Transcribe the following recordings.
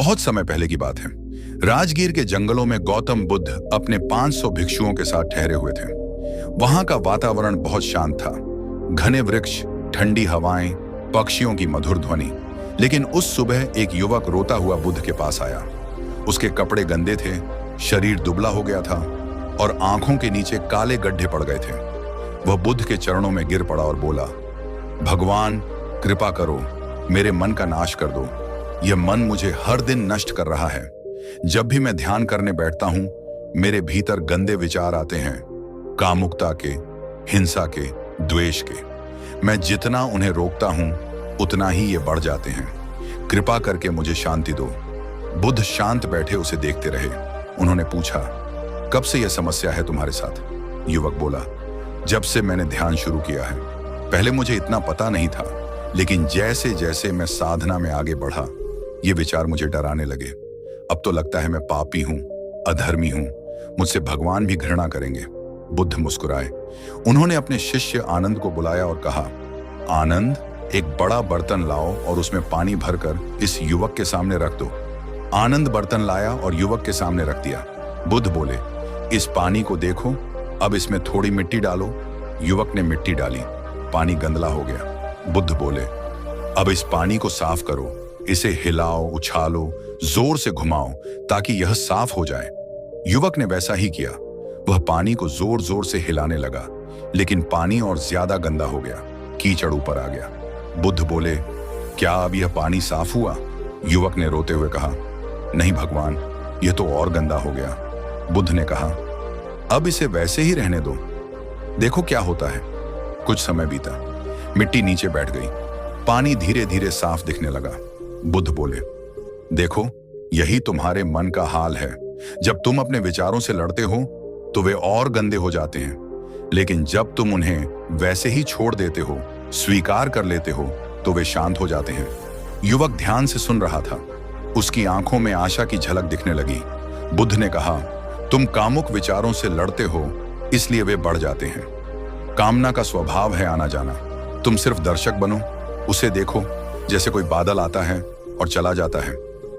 बहुत समय पहले की बात है। राजगीर के जंगलों में गौतम बुद्ध अपने 500 भिक्षुओं के साथ ठहरे हुए थे। वहां का वातावरण बहुत शांत था। घने वृक्ष, ठंडी हवाएं, पक्षियों की मधुर ध्वनि। लेकिन उस सुबह एक युवक रोता हुआ बुद्ध के पास आया। उसके कपड़े गंदे थे, शरीर दुबला हो गया था और आंखों के नीचे काले गड्ढे पड़ गए थे। वह बुद्ध के चरणों में गिर पड़ा और बोला, भगवान कृपा करो, मेरे मन का नाश कर दो। यह मन मुझे हर दिन नष्ट कर रहा है। जब भी मैं ध्यान करने बैठता हूं, मेरे भीतर गंदे विचार आते हैं, कामुकता के, हिंसा के, द्वेष के। मैं जितना उन्हें रोकता हूं, उतना ही ये बढ़ जाते हैं। कृपा करके मुझे शांति दो। बुद्ध शांत बैठे उसे देखते रहे। उन्होंने पूछा, कब से यह समस्या है तुम्हारे साथ? युवक बोला, जब से मैंने ध्यान शुरू किया है। पहले मुझे इतना पता नहीं था, लेकिन जैसे जैसे मैं साधना में आगे बढ़ा, ये विचार मुझे डराने लगे। अब तो लगता है मैं पापी हूं, अधर्मी हूं, मुझसे भगवान भी घृणा करेंगे। बुद्ध मुस्कुराए। उन्होंने अपने शिष्य आनंद को बुलाया और कहा, आनंद, एक बड़ा बर्तन लाओ और उसमें पानी भरकर इस युवक के सामने रख दो। आनंद बर्तन लाया और युवक के सामने रख दिया। बुद्ध बोले, इस पानी को देखो, अब इसमें थोड़ी मिट्टी डालो। युवक ने मिट्टी डाली, पानी गंदला हो गया। बुद्ध बोले, अब इस पानी को साफ करो, इसे हिलाओ, उछालो, जोर से घुमाओ ताकि यह साफ हो जाए। युवक ने वैसा ही किया। वह पानी को जोर जोर से हिलाने लगा, लेकिन पानी और ज्यादा गंदा हो गया, कीचड़ ऊपर आ गया। बुद्ध बोले, क्या अब यह पानी साफ हुआ? युवक ने रोते हुए कहा, नहीं भगवान, यह तो और गंदा हो गया। बुद्ध ने कहा, अब इसे वैसे ही रहने दो, देखो क्या होता है। कुछ समय बीता, मिट्टी नीचे बैठ गई, पानी धीरे धीरे साफ दिखने लगा। बुद्ध बोले, देखो, यही तुम्हारे मन का हाल है। जब तुम अपने विचारों से लड़ते हो तो वे और गंदे हो जाते हैं, लेकिन जब तुम उन्हें वैसे ही छोड़ देते हो, स्वीकार कर लेते हो, तो वे शांत हो जाते हैं। युवक ध्यान से सुन रहा था। उसकी आंखों में आशा की झलक दिखने लगी। बुद्ध ने कहा, तुम कामुक विचारों से लड़ते हो, इसलिए वे बढ़ जाते हैं। कामना का स्वभाव है आना जाना। तुम सिर्फ दर्शक बनो, उसे देखो, जैसे कोई बादल आता है और चला जाता है।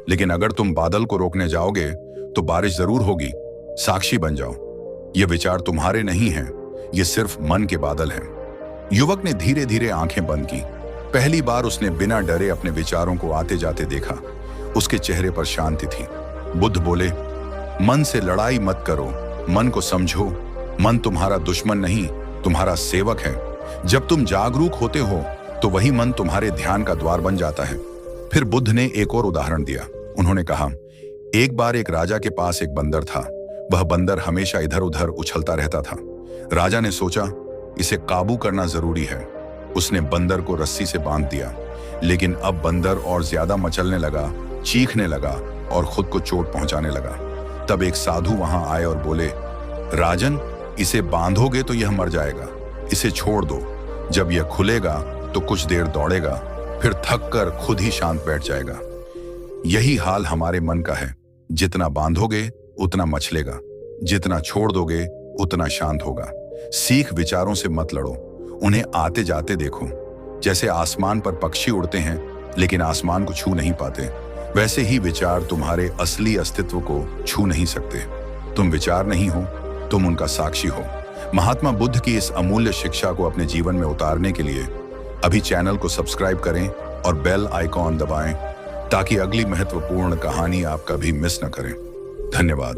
लेकिन अगर तुम बादल को रोकने जाओगे तो बारिश जरूर होगी। साक्षी बन जाओ। ये विचार तुम्हारे नहीं हैं, ये सिर्फ मन के बादल हैं। युवक ने धीरे धीरे आंखें बंद की। पहली बार उसने बिना डरे अपने विचारों को आते जाते देखा। उसके चेहरे पर शांति थी। बुद्ध बोले, मन से लड़ाई मत करो, मन को समझो। मन तुम्हारा दुश्मन नहीं, तुम्हारा सेवक है। जब तुम जागरूक होते हो तो वही मन तुम्हारे ध्यान का द्वार बन जाता है। फिर बुद्ध ने एक और उदाहरण दिया। उन्होंने कहा, एक बार एक राजा के पास एक बंदर था। वह बंदर हमेशा इधर उधर उछलता रहता था। राजा ने सोचा, इसे काबू करना जरूरी है। उसने बंदर को रस्सी से बांध दिया, लेकिन अब बंदर और ज्यादा मचलने लगा, चीखने लगा और खुद को चोट पहुंचाने लगा। तब एक साधु वहां आए और बोले, राजन, इसे बांधोगे तो यह मर जाएगा, इसे छोड़ दो। जब यह खुलेगा तो कुछ देर दौड़ेगा, फिर थक कर खुद ही शांत बैठ जाएगा। यही हाल हमारे मन का है। जितना बांधोगे उतना मचलेगा, जितना छोड़ दोगे उतना शांत होगा। सीख विचारों से मत लड़ो, उन्हें आते जाते देखो। जैसे आसमान पर पक्षी उड़ते हैं लेकिन आसमान को छू नहीं पाते, वैसे ही विचार तुम्हारे असली अस्तित्व को छू नहीं सकते। तुम विचार नहीं हो, तुम उनका साक्षी हो। महात्मा बुद्ध की इस अमूल्य शिक्षा को अपने जीवन में उतारने के लिए अभी चैनल को सब्सक्राइब करें और बेल आइकॉन दबाएं, ताकि अगली महत्वपूर्ण कहानी आप कभी मिस न करें। धन्यवाद।